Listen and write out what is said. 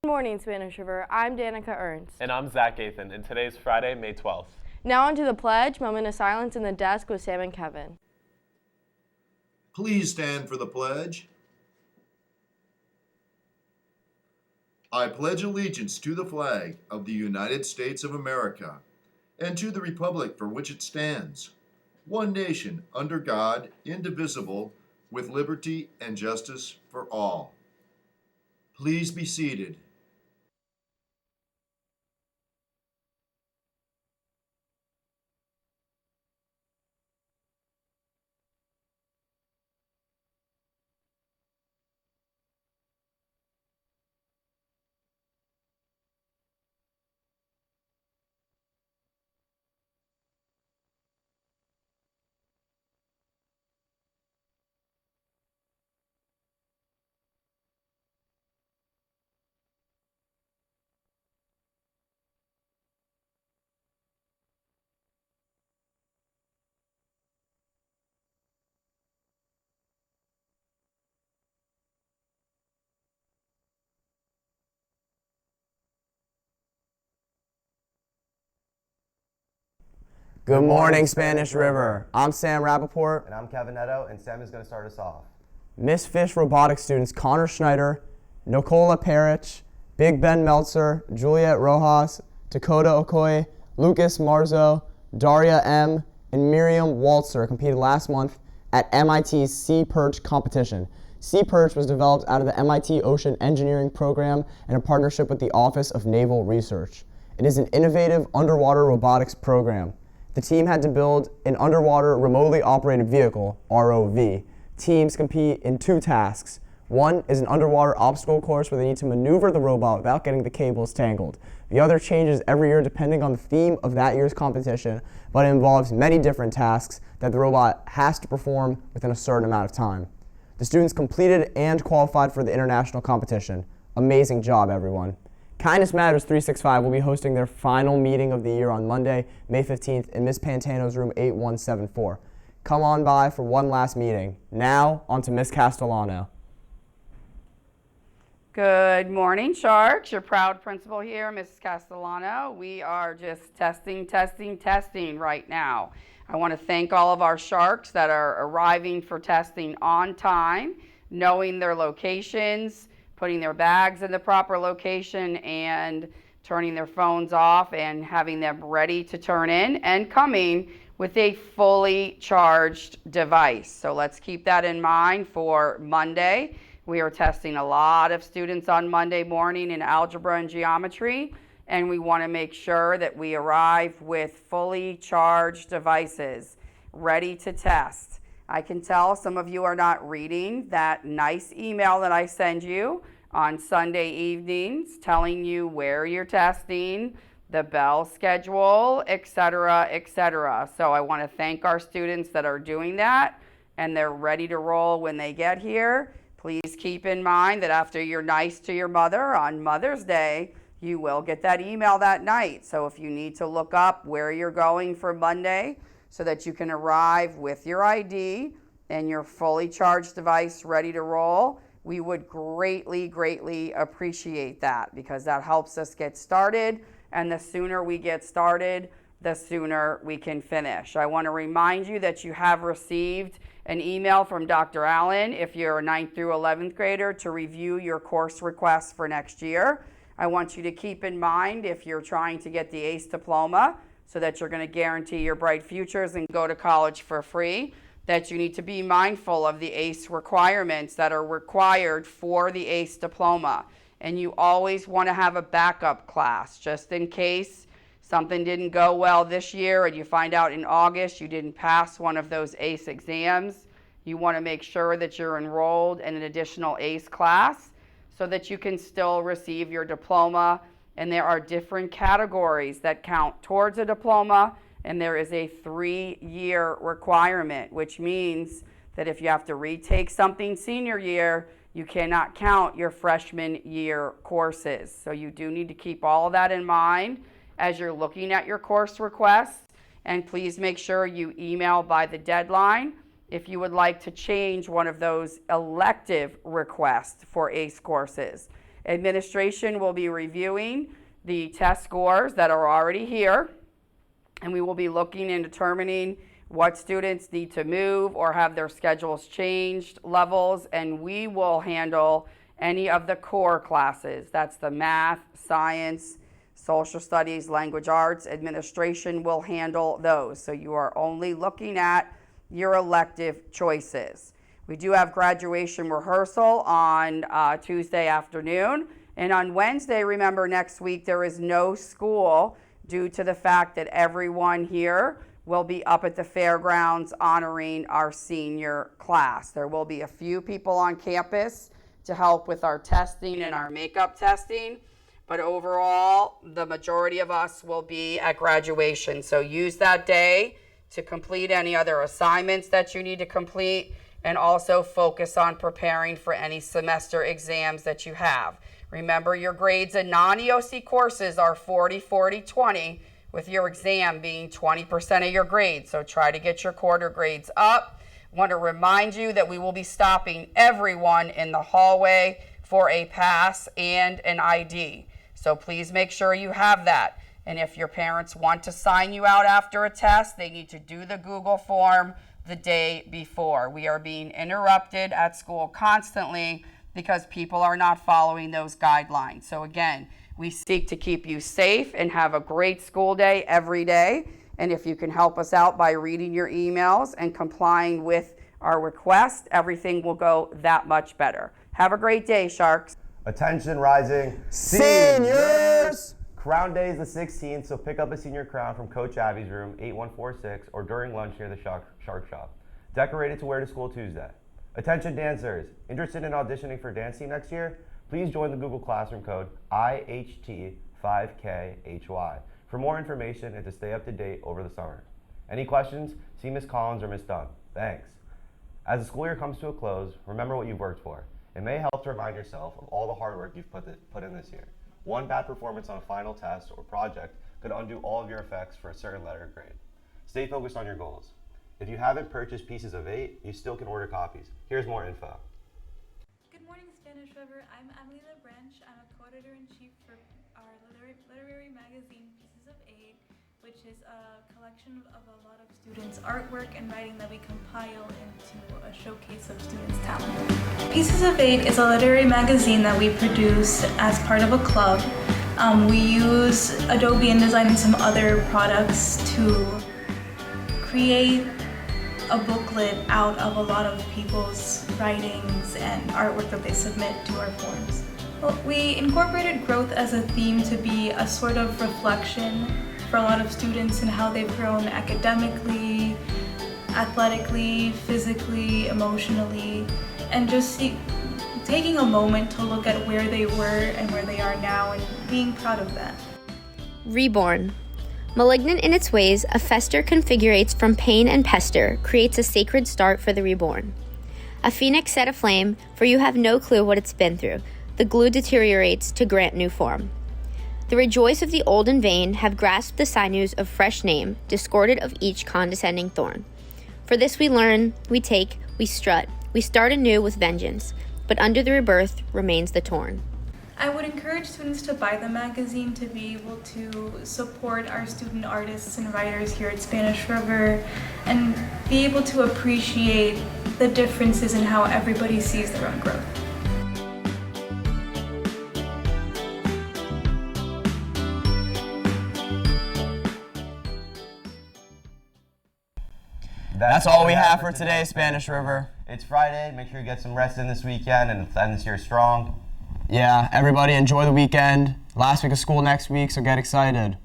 Good morning, Spanish River. I'm Danica Ernst. And I'm Zach Gathan, and today's Friday, May 12th. Now on to the pledge, moment of silence in the desk with Sam and Kevin. Please stand for the pledge. I pledge allegiance to the flag of the United States of America and to the republic for which it stands, one nation, under God, indivisible, with liberty and justice for all. Please be seated. Good morning, Spanish River. I'm Sam Rappaport. And I'm Kevin Netto, and Sam is going to start us off. Miss Fish robotics students Connor Schneider, Nicola Parich, Big Ben Meltzer, Juliet Rojas, Dakota Okoye, Lucas Marzo, Daria M., and Miriam Waltzer competed last month at MIT's Sea Perch competition. Sea Perch was developed out of the MIT Ocean Engineering Program in a partnership with the Office of Naval Research. It is an innovative underwater robotics program. The team had to build an underwater remotely operated vehicle, ROV. Teams compete in two tasks. One is an underwater obstacle course where they need to maneuver the robot without getting the cables tangled. The other changes every year depending on the theme of that year's competition, but it involves many different tasks that the robot has to perform within a certain amount of time. The students completed and qualified for the international competition. Amazing job, everyone. Kindness Matters 365 will be hosting their final meeting of the year on Monday, May 15th in Miss Pantano's room 8174. Come on by for one last meeting. Now, on to Miss Castellano. Good morning, Sharks. Your proud principal here, Mrs. Castellano. We are just testing right now. I want to thank all of our Sharks that are arriving for testing on time, knowing their locations, putting their bags in the proper location, and turning their phones off and having them ready to turn in and coming with a fully charged device. So let's keep that in mind for Monday. We are testing a lot of students on Monday morning in algebra and geometry, and we want to make sure that we arrive with fully charged devices ready to test. I can tell some of you are not reading that nice email that I send you on Sunday evenings telling you where you're testing, the bell schedule, etc., etc. So I want to thank our students that are doing that, and they're ready to roll when they get here. Please keep in mind that after you're nice to your mother on Mother's Day, you will get that email that night. So if you need to look up where you're going for Monday so that you can arrive with your ID and your fully charged device ready to roll, we would greatly appreciate that, because that helps us get started, and the sooner we get started, the sooner we can finish. I want to remind you that you have received an email from Dr. Allen if you're a 9th through 11th grader to review your course requests for next year. I want you to keep in mind, if you're trying to get the ACE diploma so that you're going to guarantee your bright futures and go to college for free, that you need to be mindful of the ACE requirements that are required for the ACE diploma. And you always want to have a backup class just in case something didn't go well this year and you find out in August you didn't pass one of those ACE exams. You want to make sure that you're enrolled in an additional ACE class so that you can still receive your diploma. And there are different categories that count towards a diploma, and there is a 3-year requirement, which means that if you have to retake something senior year, you cannot count your freshman year courses. So you do need to keep all of that in mind as you're looking at your course requests. And please make sure you email by the deadline if you would like to change one of those elective requests for ACE courses. Administration will be reviewing the test scores that are already here, and we will be looking and determining what students need to move or have their schedules changed, levels, and we will handle any of the core classes. That's the math, science, social studies, language arts. Administration will handle those. So you are only looking at your elective choices. We do have graduation rehearsal on Tuesday afternoon. And on Wednesday, remember, next week there is no school due to the fact that everyone here will be up at the fairgrounds honoring our senior class. There will be a few people on campus to help with our testing and our makeup testing, but overall, the majority of us will be at graduation. So use that day to complete any other assignments that you need to complete, and also focus on preparing for any semester exams that you have. Remember, your grades in non-EOC courses are 40, 40, 20, with your exam being 20% of your grades. So try to get your quarter grades up. I want to remind you that we will be stopping everyone in the hallway for a pass and an ID. So please make sure you have that. And if your parents want to sign you out after a test, they need to do the Google form the day before. We are being interrupted at school constantly because people are not following those guidelines. So again, we seek to keep you safe and have a great school day every day. And if you can help us out by reading your emails and complying with our request, everything will go that much better. Have a great day, Sharks. Attention, rising Seniors! Crown Day is the 16th, so pick up a senior crown from Coach Abby's room, 8146, or during lunch near the Shark Shop. Decorated to wear to school Tuesday. Attention dancers, interested in auditioning for dance team next year? Please join the Google Classroom code IHT5KHY for more information and to stay up to date over the summer. Any questions? See Ms. Collins or Ms. Dunn. Thanks. As the school year comes to a close, remember what you've worked for. It may help to remind yourself of all the hard work you've put in this year. One bad performance on a final test or project could undo all of your effects for a certain letter or grade. Stay focused on your goals. If you haven't purchased Pieces of 8, you still can order copies. Here's more info. Good morning, Spanish River. I'm Emily LeBranch. I'm a co-editor-in-chief for our literary magazine, Pieces of 8, which is a collection of a lot of students' artwork and writing that we compile into a showcase of students' talent. Pieces of 8 is a literary magazine that we produce as part of a club. We use Adobe InDesign and some other products to create a booklet out of a lot of people's writings and artwork that they submit to our forums. Well, we incorporated growth as a theme to be a sort of reflection for a lot of students and how they've grown academically, athletically, physically, emotionally, and just taking a moment to look at where they were and where they are now and being proud of that. Reborn. Malignant in its ways, a fester configurates from pain and pester, creates a sacred start for the reborn. A phoenix set aflame, for you have no clue what it's been through. The glue deteriorates to grant new form. The rejoice of the old and vain have grasped the sinews of fresh name, discorded of each condescending thorn. For this we learn, we take, we strut, we start anew with vengeance, but under the rebirth remains the torn. I would encourage students to buy the magazine to be able to support our student artists and writers here at Spanish River and be able to appreciate the differences in how everybody sees their own growth. That's all we have for today, Spanish River. It's Friday. Make sure you get some rest in this weekend and end this year strong. Yeah, everybody enjoy the weekend. Last week of school next week, so get excited.